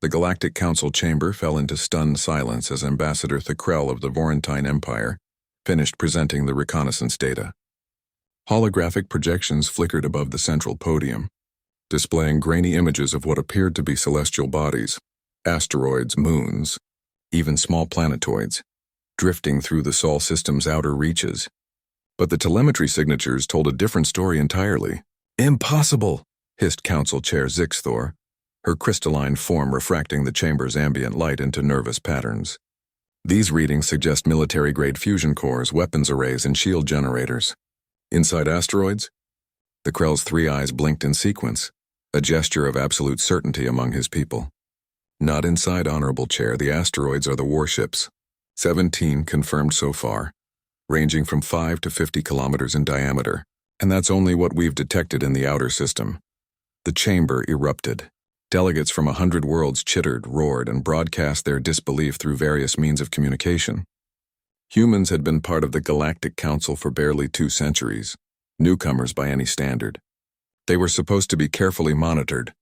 The Galactic Council chamber fell into stunned silence as Ambassador Thackrell of the Vorentine Empire finished presenting the reconnaissance data. Holographic projections flickered above the central podium, displaying grainy images of what appeared to be celestial bodies, asteroids, moons, even small planetoids, drifting through the Sol system's outer reaches. But the telemetry signatures told a different story entirely. "Impossible!" hissed Council Chair Zixthor, her crystalline form refracting the chamber's ambient light into nervous patterns. "These readings suggest military-grade fusion cores, weapons arrays, and shield generators. Inside asteroids?" Thackrell's three eyes blinked in sequence, a gesture of absolute certainty among his people. "Not inside, Honorable Chair. The asteroids are the warships. 17 confirmed so far, ranging from 5 to 50 kilometers in diameter, and that's only what we've detected in the outer system." The chamber erupted. Delegates from 100 worlds chittered, roared, and broadcast their disbelief through various means of communication. Humans had been part of the Galactic Council for barely 2 centuries, newcomers by any standard. They were supposed to be carefully monitored,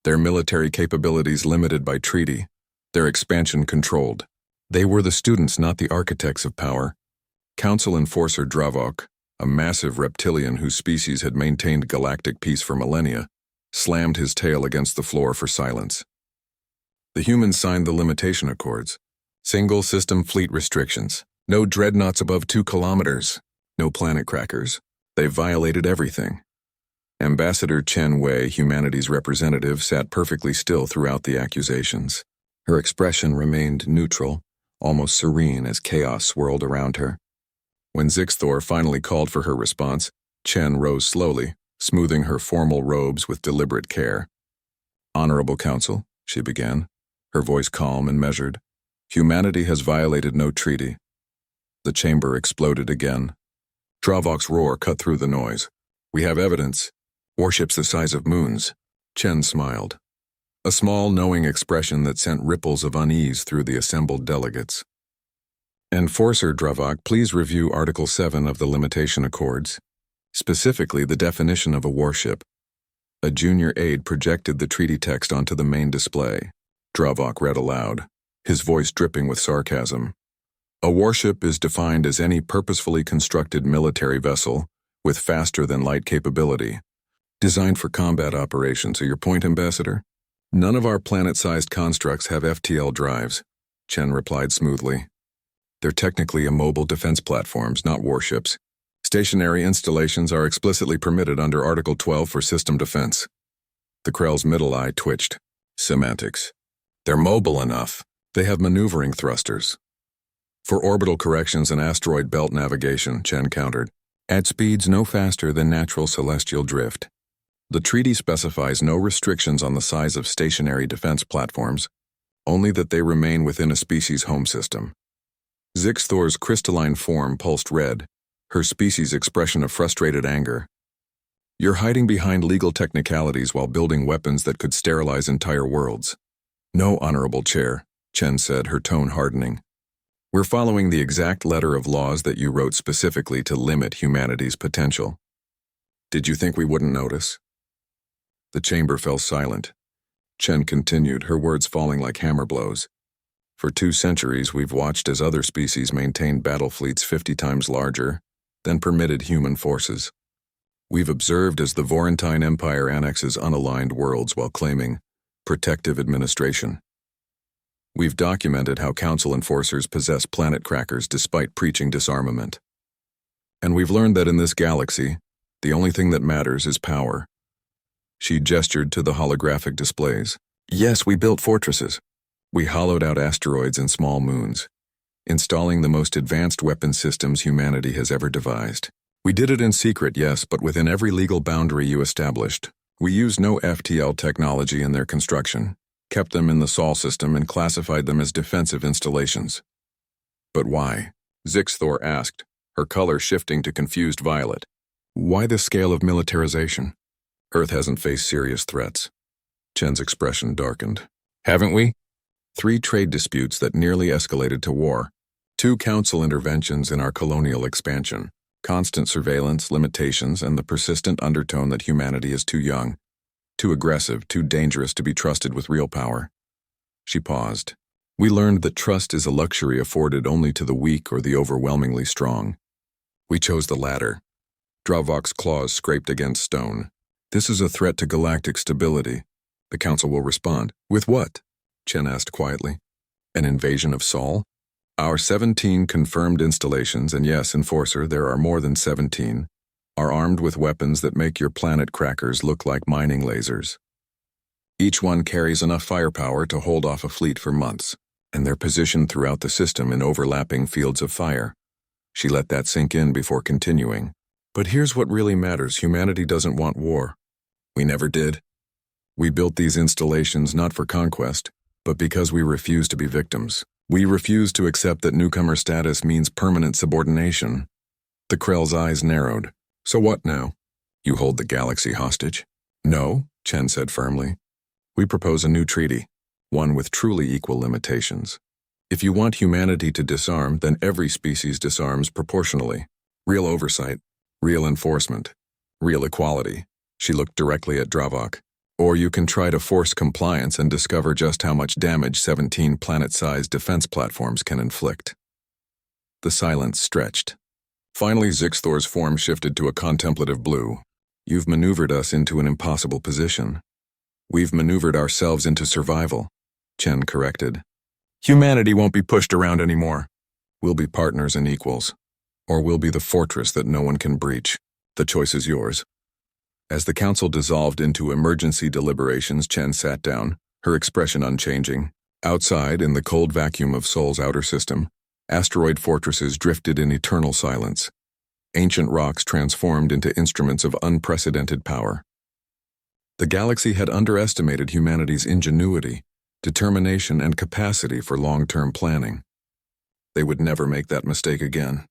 their military capabilities limited by treaty, their expansion controlled. They were the students, not the architects of power. Council Enforcer Dravok, a massive reptilian whose species had maintained galactic peace for millennia, slammed his tail against the floor for silence. The humans signed the limitation accords. Single system fleet restrictions. No dreadnoughts above 2 kilometers. No planet crackers. They violated everything. Ambassador Chen Wei, humanity's representative, sat perfectly still throughout the accusations. Her expression remained neutral, almost serene as chaos swirled around her. When Zixthor finally called for her response, Chen rose slowly, smoothing her formal robes with deliberate care. "Honorable Council," she began, her voice calm and measured, "humanity has violated no treaty." The chamber exploded again. Dravok's roar cut through the noise. "We have evidence. Warships the size of moons." Chen smiled, a small, knowing expression that sent ripples of unease through the assembled delegates. "Enforcer Dravok, please review Article 7 of the Limitation Accords. Specifically, the definition of a warship." A junior aide projected the treaty text onto the main display. Dravok read aloud, his voice dripping with sarcasm. "A warship is defined as any purposefully constructed military vessel with faster-than-light capability, designed for combat operations. So your point, Ambassador? None of our planet-sized constructs have FTL drives," Chen replied smoothly. "They're technically immobile defense platforms, not warships. Stationary installations are explicitly permitted under Article 12 for system defense." Thackrell's middle eye twitched. "Semantics. They're mobile enough. They have maneuvering thrusters." "For orbital corrections and asteroid belt navigation," Chen countered, "at speeds no faster than natural celestial drift. The treaty specifies no restrictions on the size of stationary defense platforms, only that they remain within a species' home system." Zixthor's crystalline form pulsed red, her species' expression of frustrated anger. "You're hiding behind legal technicalities while building weapons that could sterilize entire worlds." "No, Honorable Chair," Chen said, her tone hardening. "We're following the exact letter of laws that you wrote specifically to limit humanity's potential." "Did you think we wouldn't notice?" The chamber fell silent. Chen continued, her words falling like hammer blows. "For 2 centuries, we've watched as other species maintained battle fleets 50 times larger than permitted human forces. We've observed as the Vorentine Empire annexes unaligned worlds while claiming protective administration. We've documented how Council Enforcers possess planet crackers despite preaching disarmament. And we've learned that in this galaxy, the only thing that matters is power." She gestured to the holographic displays. "Yes, we built fortresses. We hollowed out asteroids and small moons, installing the most advanced weapon systems humanity has ever devised. We did it in secret, yes, but within every legal boundary you established. We used no FTL technology in their construction, kept them in the Sol system, and classified them as defensive installations." "But why?" Zixthor asked, her color shifting to confused violet. "Why this scale of militarization? Earth hasn't faced serious threats." Chen's expression darkened. "Haven't we? 3 trade disputes that nearly escalated to war. 2 council interventions in our colonial expansion. Constant surveillance, limitations, and the persistent undertone that humanity is too young, too aggressive, too dangerous to be trusted with real power. She paused. We learned that trust is a luxury afforded only to the weak or the overwhelmingly strong. We chose the latter. Dravok's claws scraped against stone. This is a threat to galactic stability. The Council will respond. With what? Chen asked quietly. An invasion of Sol? Our 17 confirmed installations, and yes, Enforcer, there are more than 17, are armed with weapons that make your planet crackers look like mining lasers. Each one carries enough firepower to hold off a fleet for months, and they're positioned throughout the system in overlapping fields of fire. She let that sink in before continuing. But here's what really matters. Humanity doesn't want war. We never did. We built these installations not for conquest, but because we refuse to be victims. We refuse to accept that newcomer status means permanent subordination. The Krell's eyes narrowed. So what now? You hold the galaxy hostage? No, Chen said firmly. We propose a new treaty, one with truly equal limitations. If you want humanity to disarm, then every species disarms proportionally. Real oversight, real enforcement, real equality. She looked directly at Dravok. Or you can try to force compliance and discover just how much damage 17 planet-sized defense platforms can inflict. The silence stretched. Finally, Zixthor's form shifted to a contemplative blue. You've maneuvered us into an impossible position. We've maneuvered ourselves into survival, Chen corrected. Humanity won't be pushed around anymore. We'll be partners and equals. Or we'll be the fortress that no one can breach. The choice is yours. As the Council dissolved into emergency deliberations, Chen sat down, her expression unchanging. Outside, in the cold vacuum of Sol's outer system, asteroid fortresses drifted in eternal silence. Ancient rocks transformed into instruments of unprecedented power. The galaxy had underestimated humanity's ingenuity, determination, and capacity for long-term planning. They would never make that mistake again.